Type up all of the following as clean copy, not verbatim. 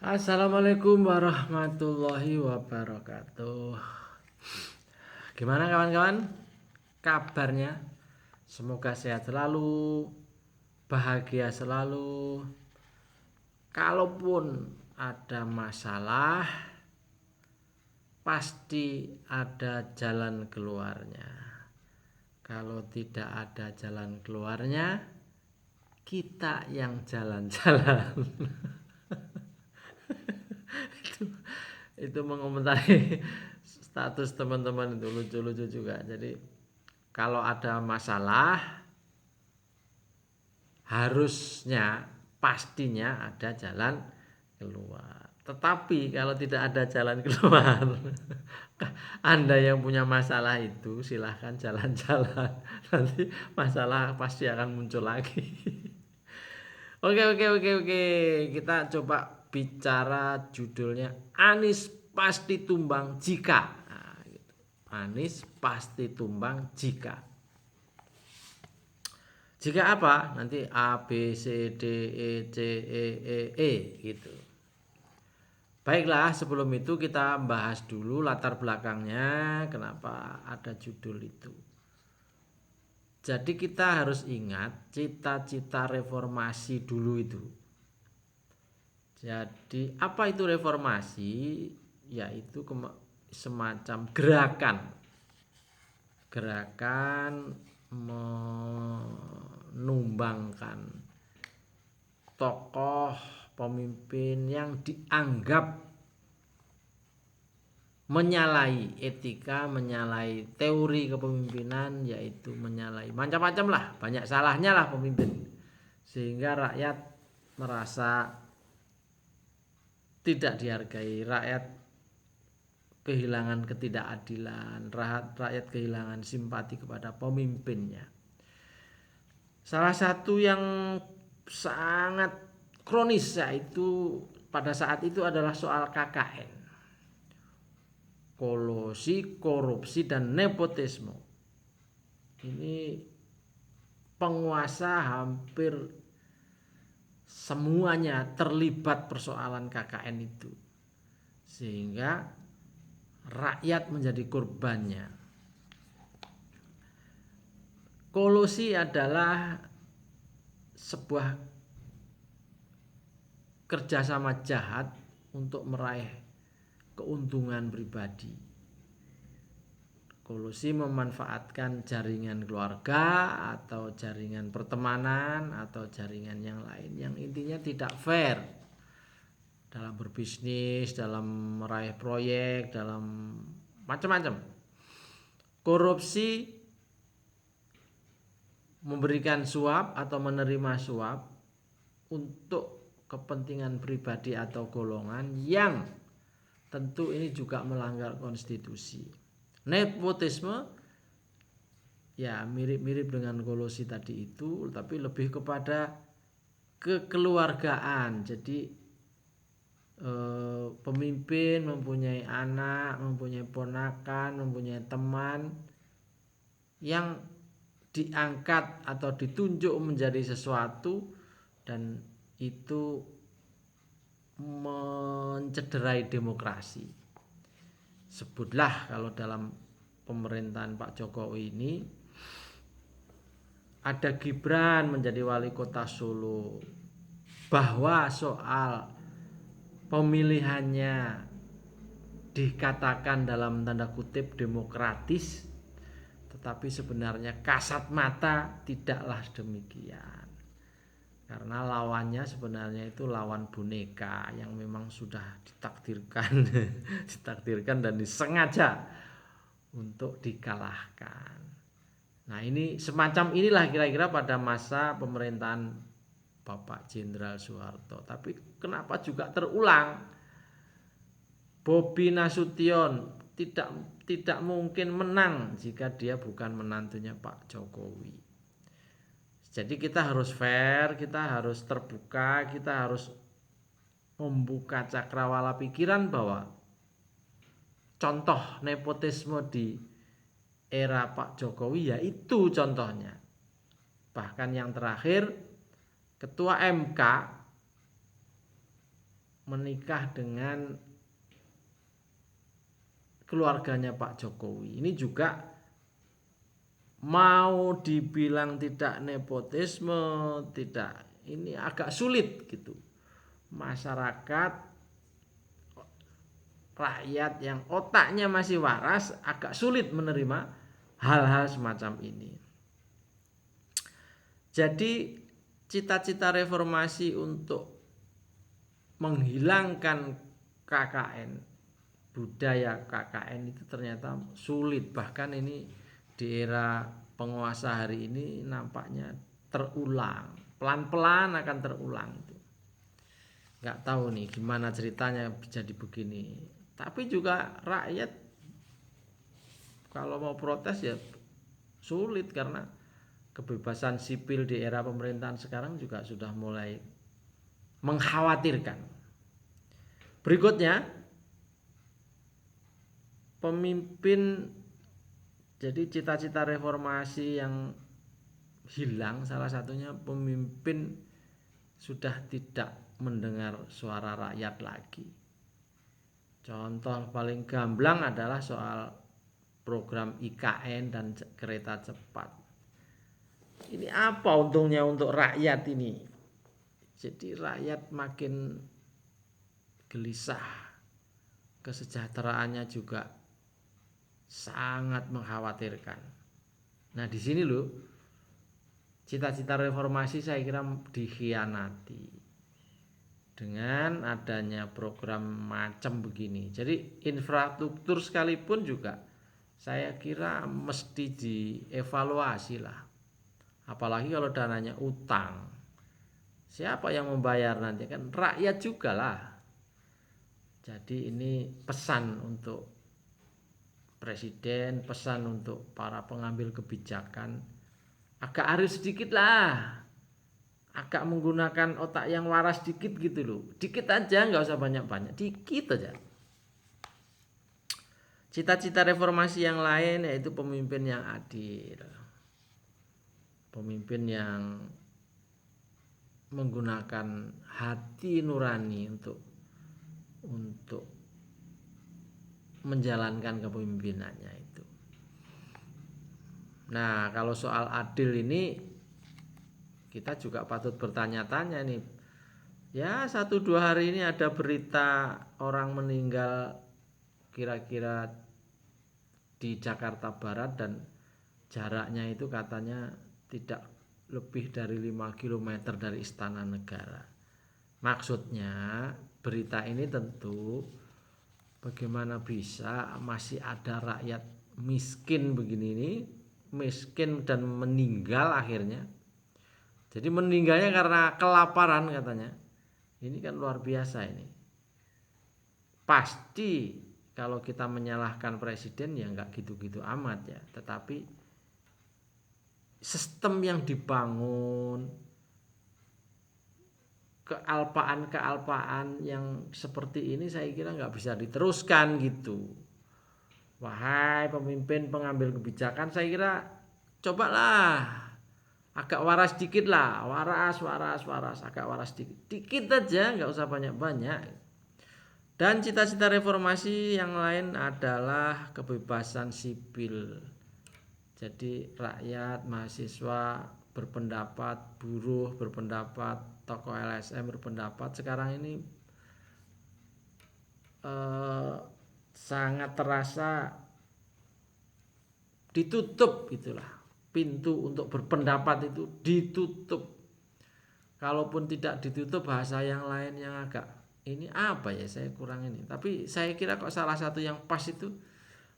Assalamualaikum warahmatullahi wabarakatuh. Gimana kawan-kawan? Kabarnya? Semoga sehat selalu, bahagia selalu. Kalaupun ada masalah, pasti ada jalan keluarnya. Kalau tidak ada jalan keluarnya, kita yang jalan-jalan. itu mengomentari status teman-teman itu lucu-lucu juga. Jadi kalau ada masalah harusnya pastinya ada jalan keluar. Tetapi kalau tidak ada jalan keluar, Anda yang punya masalah itu silahkan jalan-jalan. Nanti masalah pasti akan muncul lagi. Oke. Kita coba bicara judulnya Anies pasti tumbang jika. Nah, gitu. Anies pasti tumbang jika. Jika apa? Nanti A, B, C, D, E, C, E gitu. Baiklah, sebelum itu kita bahas dulu latar belakangnya kenapa ada judul itu. Jadi kita harus ingat cita-cita reformasi dulu itu. Jadi apa itu reformasi? Yaitu semacam gerakan menumbangkan tokoh pemimpin yang dianggap menyalahi etika, menyalahi teori kepemimpinan, yaitu menyalahi macam-macam lah, banyak salahnya lah pemimpin, sehingga rakyat merasa tidak dihargai, rakyat kehilangan ketidakadilan, rakyat kehilangan simpati kepada pemimpinnya. Salah satu yang sangat kronis yaitu pada saat itu adalah soal KKN, kolusi, korupsi, dan nepotisme. Ini penguasa hampir semuanya terlibat persoalan KKN itu, sehingga rakyat menjadi korbannya. Kolusi adalah sebuah kerjasama jahat untuk meraih keuntungan pribadi. Kolusi memanfaatkan jaringan keluarga atau jaringan pertemanan atau jaringan yang lain yang intinya tidak fair dalam berbisnis, dalam meraih proyek, dalam macam-macam. Korupsi memberikan suap atau menerima suap untuk kepentingan pribadi atau golongan yang tentu ini juga melanggar konstitusi. Nepotisme ya mirip-mirip dengan kolusi tadi itu, tapi lebih kepada kekeluargaan. Jadi pemimpin mempunyai anak, mempunyai ponakan, mempunyai teman yang diangkat atau ditunjuk menjadi sesuatu, dan itu mencederai demokrasi. Sebutlah kalau dalam pemerintahan Pak Jokowi ini ada Gibran menjadi wali kota Solo, bahwa soal pemilihannya dikatakan dalam tanda kutip demokratis, tetapi sebenarnya kasat mata tidaklah demikian, karena lawannya sebenarnya itu lawan boneka yang memang sudah ditakdirkan ditakdirkan dan disengaja untuk dikalahkan. Nah, ini semacam inilah kira-kira pada masa pemerintahan Bapak Jenderal Soeharto. Tapi kenapa juga terulang? Bobi Nasution tidak mungkin menang jika dia bukan menantunya Pak Jokowi. Jadi kita harus fair, kita harus terbuka, kita harus membuka cakrawala pikiran bahwa contoh nepotisme di era Pak Jokowi yaitu contohnya. Bahkan yang terakhir, Ketua MK menikah dengan keluarganya Pak Jokowi. Ini juga mau dibilang tidak nepotisme, tidak, ini agak sulit gitu. Masyarakat, rakyat yang otaknya masih waras agak sulit menerima hal-hal semacam ini. Jadi cita-cita reformasi untuk menghilangkan KKN, budaya KKN itu ternyata sulit. Bahkan ini di era penguasa hari ini nampaknya terulang, pelan-pelan akan terulang itu. Nggak tahu nih gimana ceritanya jadi begini. Tapi juga rakyat kalau mau protes ya sulit, karena kebebasan sipil di era pemerintahan sekarang juga sudah mulai mengkhawatirkan. Berikutnya, pemimpin, jadi cita-cita reformasi yang hilang salah satunya pemimpin sudah tidak mendengar suara rakyat lagi. Contoh paling gamblang adalah soal program IKN dan kereta cepat. Ini apa untungnya untuk rakyat ini? Jadi rakyat makin gelisah, kesejahteraannya juga sangat mengkhawatirkan. Nah di sini loh, cita-cita reformasi saya kira dikhianati dengan adanya program macam begini. Jadi infrastruktur sekalipun juga saya kira mesti dievaluasi lah. Apalagi kalau dananya utang. Siapa yang membayar nanti? Kan rakyat juga lah. Jadi ini pesan untuk presiden, pesan untuk para pengambil kebijakan. Agak arif sedikit lah. Agak menggunakan otak yang waras dikit gitu loh. Dikit aja, nggak usah banyak-banyak, dikit aja. Cita-cita reformasi yang lain yaitu pemimpin yang adil, pemimpin yang menggunakan hati nurani untuk menjalankan kepemimpinannya itu. Nah kalau soal adil ini kita juga patut bertanya-tanya nih. Ya 1-2 hari ini ada berita orang meninggal kira-kira di Jakarta Barat dan jaraknya itu katanya tidak lebih dari 5 km dari Istana Negara. Maksudnya berita ini tentu bagaimana bisa masih ada rakyat miskin begini ini, miskin dan meninggal akhirnya. Jadi meninggalnya karena kelaparan katanya. Ini kan luar biasa ini. Pasti kalau kita menyalahkan presiden ya nggak gitu-gitu amat ya. Tetapi sistem yang dibangun, kealpaan-kealpaan yang seperti ini saya kira nggak bisa diteruskan gitu. Wahai pemimpin pengambil kebijakan, saya kira cobalah agak waras dikit lah, waras, agak waras dikit aja, nggak usah banyak-banyak. Dan cita-cita reformasi yang lain adalah kebebasan sipil. Jadi rakyat, mahasiswa berpendapat, buruh berpendapat, tokoh LSM berpendapat. Sekarang ini sangat terasa ditutup gitulah. Pintu untuk berpendapat itu ditutup. Kalaupun tidak ditutup, bahasa yang lain yang agak ini apa ya, saya kurang ini. Tapi saya kira kok salah satu yang pas itu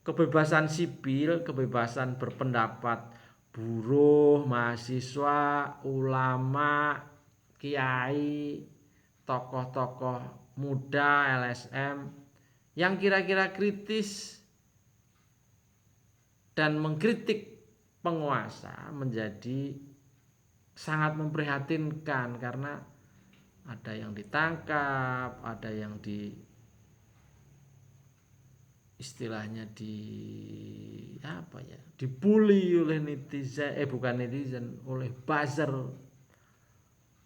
kebebasan sipil, kebebasan berpendapat buruh, mahasiswa, ulama, kiai, tokoh-tokoh muda, LSM yang kira-kira kritis dan mengkritik penguasa menjadi sangat memprihatinkan, karena ada yang ditangkap, ada yang istilahnya dibully oleh netizen, oleh buzzer,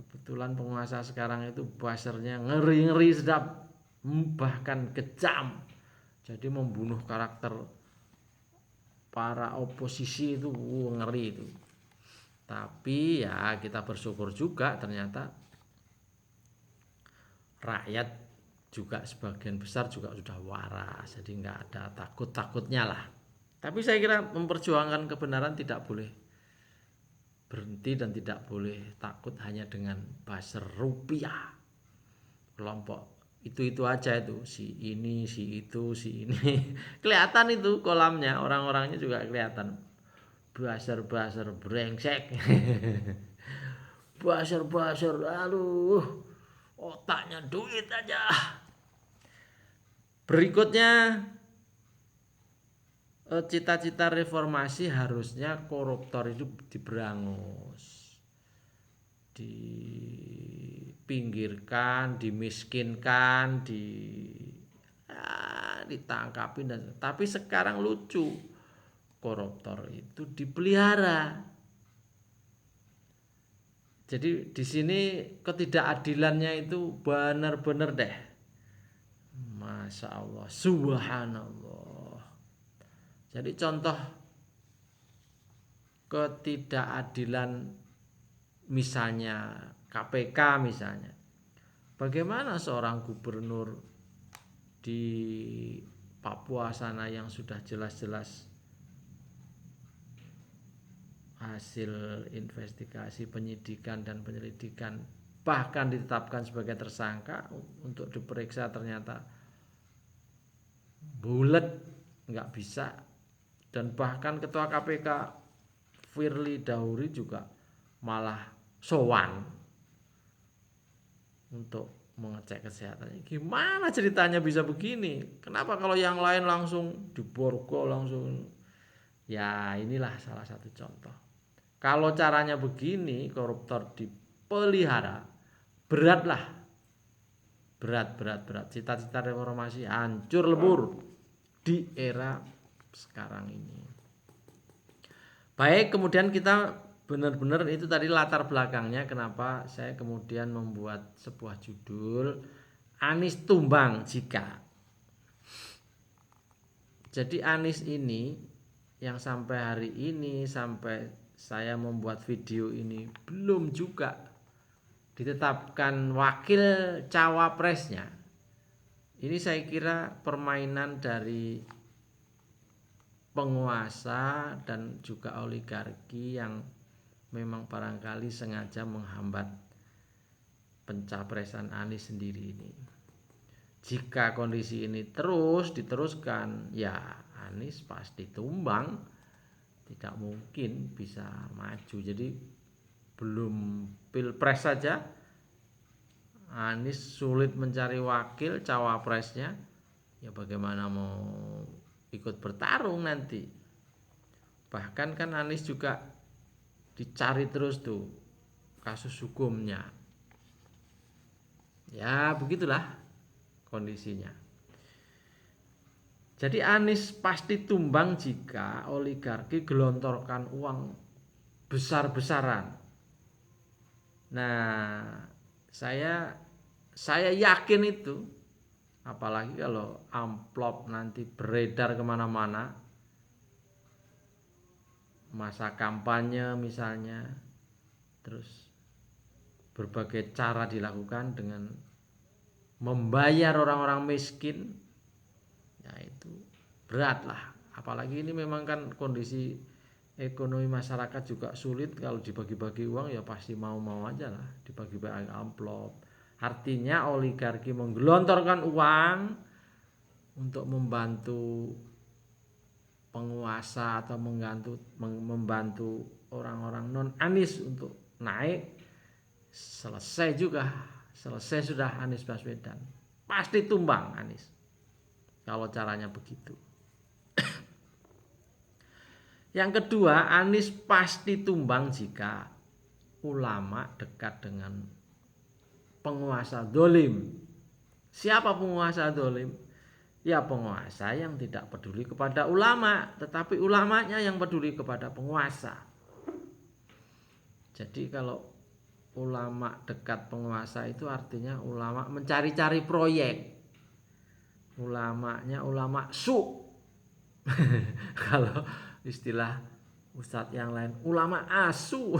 Kebetulan penguasa sekarang itu buzzernya ngeri-ngeri sedap, bahkan kejam. Jadi membunuh karakter para oposisi itu ngeri itu. Tapi ya kita bersyukur juga ternyata rakyat juga sebagian besar juga sudah waras. Jadi nggak ada takut-takutnya lah. Tapi saya kira memperjuangkan kebenaran tidak boleh berhenti dan tidak boleh takut hanya dengan buzzer rupiah. Kelompok itu aja itu, si ini, si itu, si ini. Kelihatan itu kolamnya, orang-orangnya juga kelihatan. Buzzer brengsek. Buzzer, aduh, otaknya duit aja. Berikutnya, cita-cita reformasi harusnya koruptor itu diberangus, dipinggirkan, dimiskinkan, ditangkapin dan tapi sekarang lucu, koruptor itu dipelihara. Jadi di sini ketidakadilannya itu benar-benar deh. Masya Allah, subhanallah. Jadi contoh ketidakadilan misalnya KPK misalnya. Bagaimana seorang gubernur di Papua sana yang sudah jelas-jelas hasil investigasi penyidikan dan penyelidikan bahkan ditetapkan sebagai tersangka untuk diperiksa ternyata bulet, nggak bisa. Dan bahkan ketua KPK Firly Dauri juga malah sowan untuk mengecek kesehatannya. Gimana ceritanya bisa begini? Kenapa kalau yang lain langsung diborgol langsung? Ya inilah salah satu contoh. Kalau caranya begini, koruptor dipelihara, beratlah. Berat. Cita-cita reformasi hancur lebur di era sekarang ini. Baik, kemudian kita benar-benar itu tadi latar belakangnya kenapa saya kemudian membuat sebuah judul Anies tumbang jika. Jadi Anies ini yang sampai hari ini, sampai saya membuat video ini belum juga ditetapkan wakil cawapresnya. Ini saya kira permainan dari penguasa dan juga oligarki yang memang barangkali sengaja menghambat pencapresan Anies sendiri ini. Jika kondisi ini terus diteruskan, ya Anies pasti tumbang, tidak mungkin bisa maju. Jadi belum pilpres saja Anies sulit mencari wakil cawapresnya, ya bagaimana mau ikut bertarung nanti. Bahkan kan Anies juga dicari terus tuh kasus hukumnya. Ya begitulah kondisinya. Jadi Anies pasti tumbang jika oligarki gelontorkan uang besar-besaran. Nah, saya yakin itu, apalagi kalau amplop nanti beredar kemana-mana, masa kampanye misalnya, terus berbagai cara dilakukan dengan membayar orang-orang miskin, ya itu berat lah. Apalagi ini memang kan kondisi ekonomi masyarakat juga sulit. Kalau dibagi-bagi uang ya pasti mau-mau aja lah dibagi-bagi amplop. Artinya oligarki menggelontorkan uang untuk membantu penguasa atau membantu orang-orang non Anies untuk naik. Selesai sudah Anies Baswedan, pasti tumbang Anies kalau caranya begitu. Yang kedua, Anies pasti tumbang jika ulama dekat dengan penguasa dolim. Siapa penguasa dolim? Ya penguasa yang tidak peduli kepada ulama, tetapi ulamanya yang peduli kepada penguasa. Jadi kalau ulama dekat penguasa itu artinya ulama mencari-cari proyek. Ulamanya ulama su. Kalau istilah ustadz yang lain ulama asu.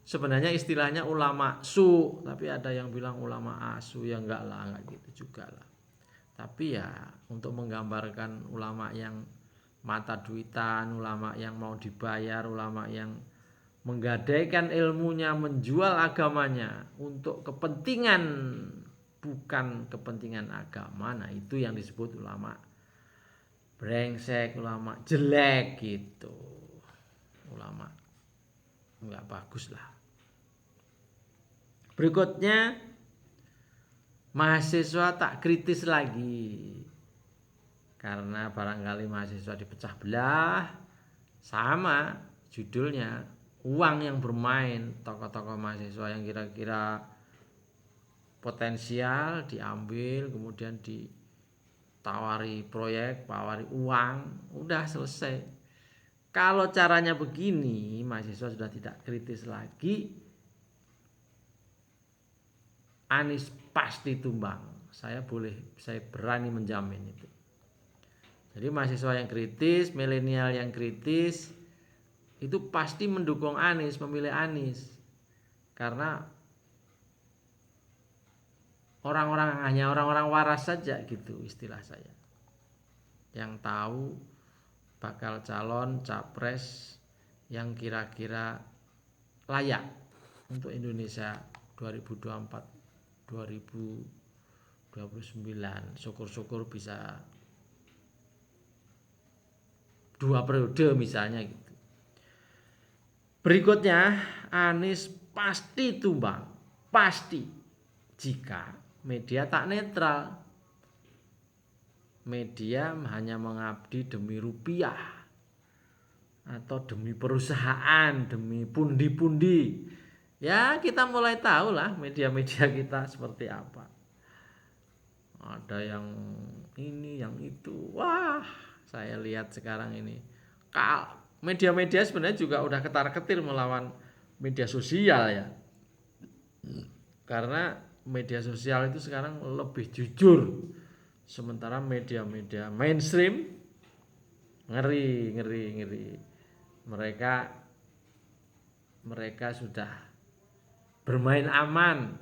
Sebenarnya istilahnya ulama su, tapi ada yang bilang ulama asu, ya enggak lah, enggak gitu juga lah. Tapi ya untuk menggambarkan ulama yang mata duitan, ulama yang mau dibayar, ulama yang menggadaikan ilmunya, menjual agamanya untuk kepentingan bukan kepentingan agama. Nah, itu yang disebut ulama brengsek, ulama jelek gitu. Ulama enggak bagus lah. Berikutnya, mahasiswa tak kritis lagi. Karena barangkali mahasiswa dipecah belah. Sama judulnya, uang yang bermain. Tokoh-tokoh mahasiswa yang kira-kira potensial diambil, kemudian ditawari proyek, tawari uang, udah selesai. Kalau caranya begini, mahasiswa sudah tidak kritis lagi. Anies pasti tumbang. Saya berani menjamin itu. Jadi mahasiswa yang kritis, milenial yang kritis, itu pasti mendukung Anies, memilih Anies. Karena hanya orang-orang waras saja gitu istilah saya. Yang tahu bakal calon capres yang kira-kira layak untuk Indonesia 2024. 2029, syukur-syukur bisa 2 periode misalnya gitu. Berikutnya, Anies pasti tumbang, pasti jika media tak netral. Media hanya mengabdi demi rupiah atau demi perusahaan, demi pundi-pundi. Ya, kita mulai tahu lah media-media kita seperti apa. Ada yang ini, yang itu. Wah, saya lihat sekarang ini. Media-media sebenarnya juga udah ketar-ketir melawan media sosial ya. Karena media sosial itu sekarang lebih jujur. Sementara media-media mainstream ngeri. Mereka sudah bermain aman.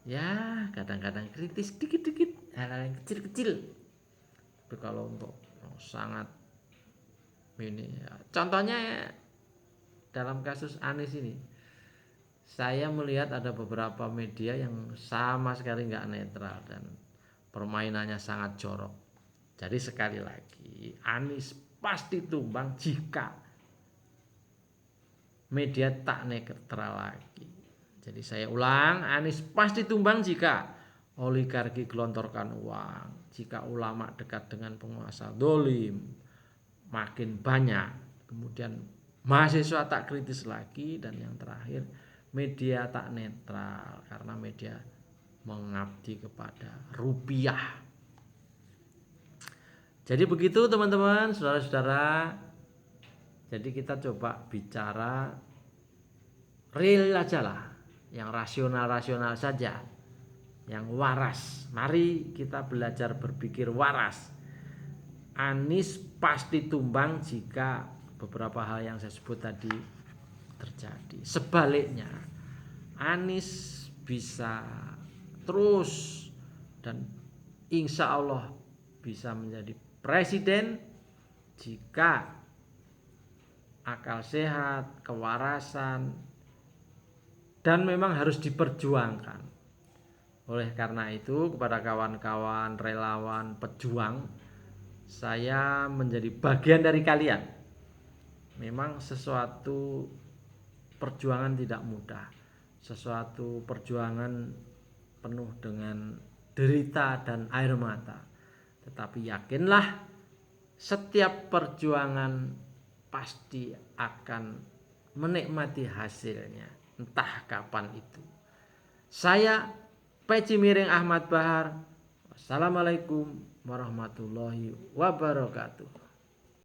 Ya, kadang-kadang kritis dikit-dikit, hal-hal yang kecil-kecil. Tapi kalau untuk sangat ini ya, contohnya dalam kasus Anies ini, saya melihat ada beberapa media yang sama sekali nggak netral dan permainannya sangat jorok. Jadi sekali lagi, Anies pasti tumbang jika media tak netral lagi. Jadi saya ulang, Anies pasti tumbang jika oligarki gelontorkan uang, jika ulama dekat dengan penguasa dolim makin banyak, kemudian mahasiswa tak kritis lagi, dan yang terakhir media tak netral karena media mengabdi kepada rupiah. Jadi begitu teman-teman, saudara-saudara. Jadi kita coba bicara real aja lah, yang rasional-rasional saja, yang waras. Mari kita belajar berpikir waras. Anies pasti tumbang jika beberapa hal yang saya sebut tadi terjadi. Sebaliknya, Anies bisa terus dan insya Allah bisa menjadi presiden jika akal sehat, kewarasan, dan memang harus diperjuangkan. Oleh karena itu, kepada kawan-kawan relawan pejuang, saya menjadi bagian dari kalian. Memang sesuatu perjuangan tidak mudah. Sesuatu perjuangan penuh dengan derita dan air mata. Tetapi yakinlah, setiap perjuangan pasti akan menikmati hasilnya, entah kapan itu. Saya Peci Miring Ahmad Bahar. Wassalamualaikum warahmatullahi wabarakatuh.